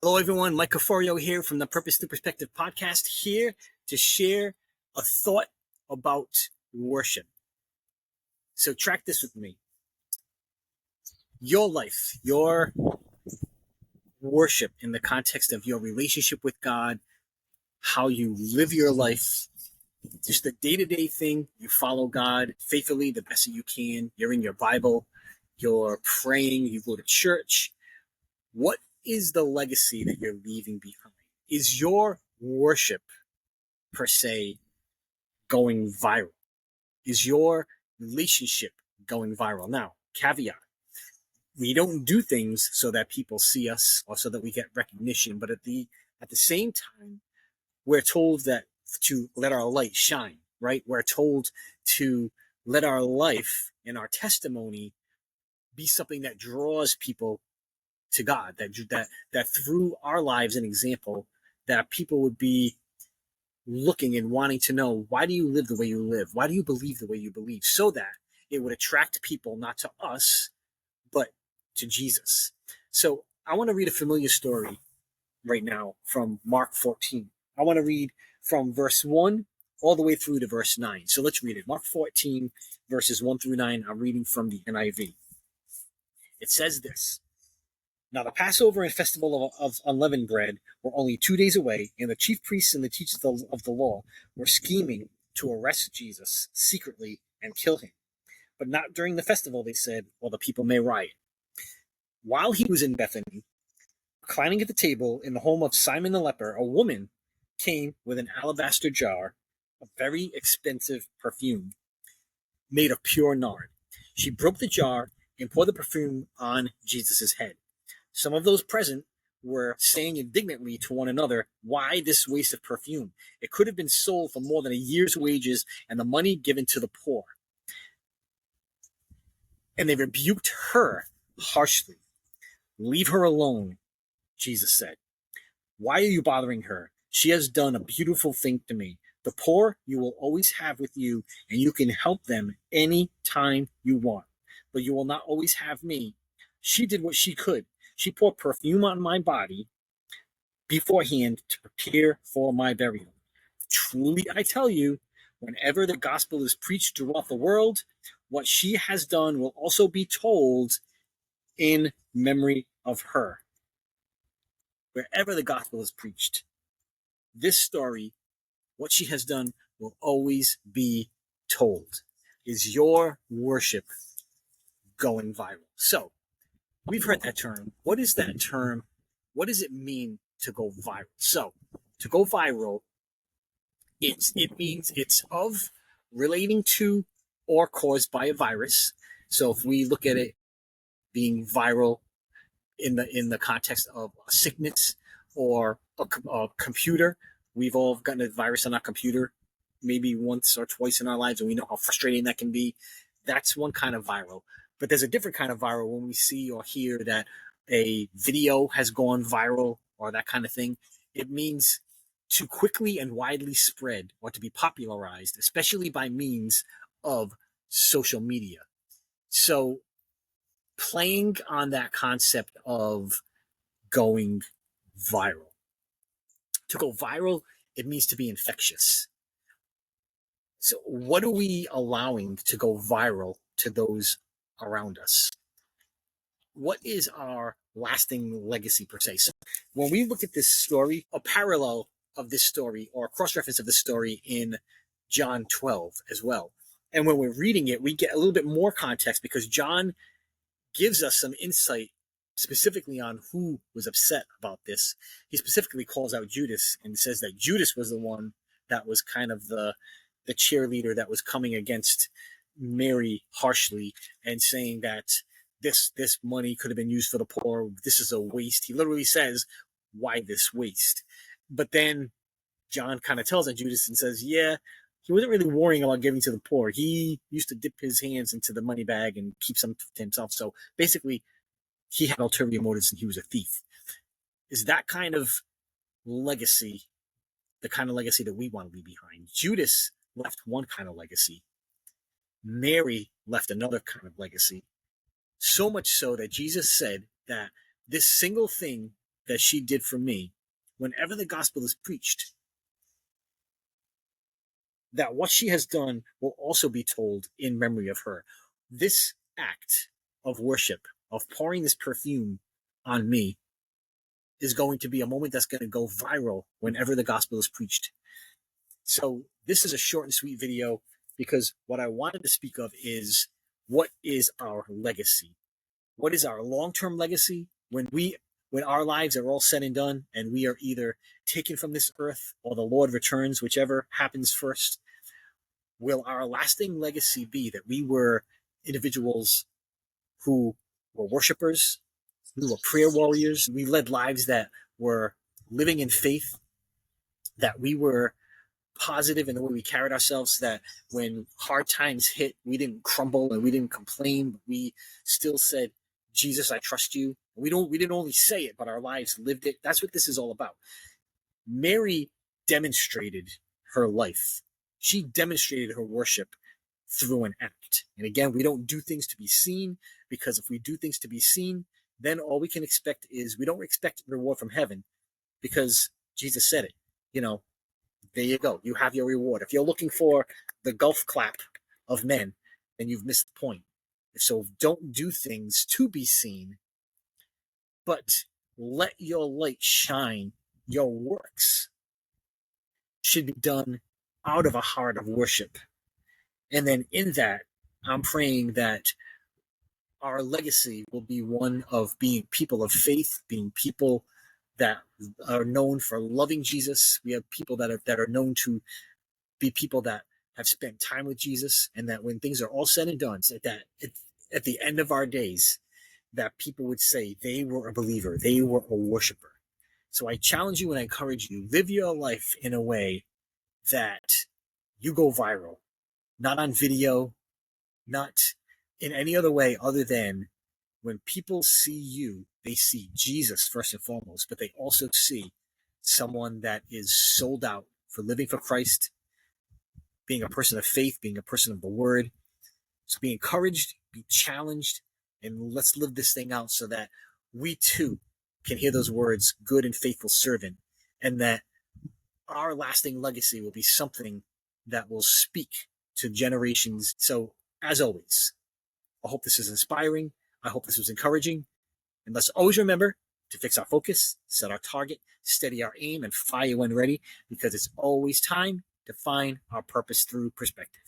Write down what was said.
Hello, everyone. Mike Caforio here from the Purpose Through Perspective podcast, here to share a thought about worship. So, track this with me. Your life, your worship in the context of your relationship with God, how you live your life, just the day to day thing. You follow God faithfully the best that you can. You're in your Bible, you're praying, you go to church. What is the legacy that you're leaving behind? Is your worship, per se, going viral? Is your relationship going viral? Now, caveat, we don't do things so that people see us or so that we get recognition, but at the same time, we're told that to let our light shine, right? We're told to let our life and our testimony be something that draws people to God, that through our lives and example, that people would be looking and wanting to know, why do you live the way you live? Why do you believe the way you believe? So that it would attract people not to us, but to Jesus. So I want to read a familiar story right now from Mark 14. I want to read from verse 1 all the way through to verse 9. So let's read it. Mark 14, verses 1 through 9. I'm reading from the NIV. It says this. Now the Passover and festival of unleavened bread were only 2 days away, and the chief priests and the teachers of the law were scheming to arrest Jesus secretly and kill him. But not during the festival, they said, or the people may riot. While he was in Bethany, reclining at the table in the home of Simon the leper, a woman came with an alabaster jar of very expensive perfume made of pure nard. She broke the jar and poured the perfume on Jesus' head. Some of those present were saying indignantly to one another, why this waste of perfume? It could have been sold for more than a year's wages and the money given to the poor. And they rebuked her harshly. Leave her alone, Jesus said. Why are you bothering her? She has done a beautiful thing to me. The poor you will always have with you, and you can help them any time you want. But you will not always have me. She did what she could. She poured perfume on my body beforehand to prepare for my burial. Truly, I tell you, whenever the gospel is preached throughout the world, what she has done will also be told in memory of her. Wherever the gospel is preached, this story, what she has done, will always be told. Is your worship going viral? So, we've heard that term. What is that term? What does it mean to go viral? So, to go viral, it means it's of relating to or caused by a virus. So, if we look at it being viral in the context of a sickness or a computer, we've all gotten a virus on our computer maybe once or twice in our lives, and we know how frustrating that can be. That's one kind of viral. But there's a different kind of viral when we see or hear that a video has gone viral or that kind of thing. It means to quickly and widely spread or to be popularized, especially by means of social media. So playing on that concept of going viral. To go viral, it means to be infectious. So what are we allowing to go viral to those around us? What is our lasting legacy, per se? So when we look at this story, a parallel of this story or a cross-reference of this story in John 12 as well. And when we're reading it, we get a little bit more context because John gives us some insight specifically on who was upset about this. He specifically calls out Judas and says that Judas was the one that was kind of the cheerleader that was coming against Mary harshly and saying that this money could have been used for the poor. This is a waste. He literally says, why this waste? But then John kind of tells on Judas and says, yeah, he wasn't really worrying about giving to the poor. He used to dip his hands into the money bag and keep some to himself. So basically, he had ulterior motives and he was a thief. Is that kind of legacy the kind of legacy that we want to leave behind? Judas left one kind of legacy. Mary left another kind of legacy. So much so that Jesus said that this single thing that she did for me, whenever the gospel is preached, that what she has done will also be told in memory of her. This act of worship, of pouring this perfume on me, is going to be a moment that's going to go viral whenever the gospel is preached. So this is a short and sweet video because what I wanted to speak of is, what is our legacy? What is our long-term legacy when our lives are all said and done and we are either taken from this earth or the Lord returns, whichever happens first? Will our lasting legacy be that we were individuals who were worshipers, we were prayer warriors, we led lives that were living in faith, that we were positive in the way we carried ourselves, that when hard times hit, we didn't crumble and we didn't complain, but we still said, Jesus, I trust you. We didn't only say it, but our lives lived it. That's what this is all about. Mary demonstrated her life. She demonstrated her worship through an act. And again, we don't do things to be seen, because if we do things to be seen, then all we can expect is, we don't expect reward from heaven, because Jesus said it. There you go. You have your reward. If you're looking for the golf clap of men, then you've missed the point. So don't do things to be seen, but let your light shine. Your works should be done out of a heart of worship. And then in that, I'm praying that our legacy will be one of being people of faith, being people that are known for loving Jesus. We have people that are known to be people that have spent time with Jesus, and that when things are all said and done, that at the end of our days, that people would say they were a believer, they were a worshiper. So I challenge you and I encourage you, live your life in a way that you go viral, not on video, not in any other way other than when people see you, they see Jesus first and foremost, but they also see someone that is sold out for living for Christ, being a person of faith, being a person of the word. So be encouraged, be challenged, and let's live this thing out so that we too can hear those words, good and faithful servant, and that our lasting legacy will be something that will speak to generations. So as always, I hope this is inspiring. I hope this was encouraging. And let's always remember to fix our focus, set our target, steady our aim, and fire when ready, because it's always time to find our purpose through perspective.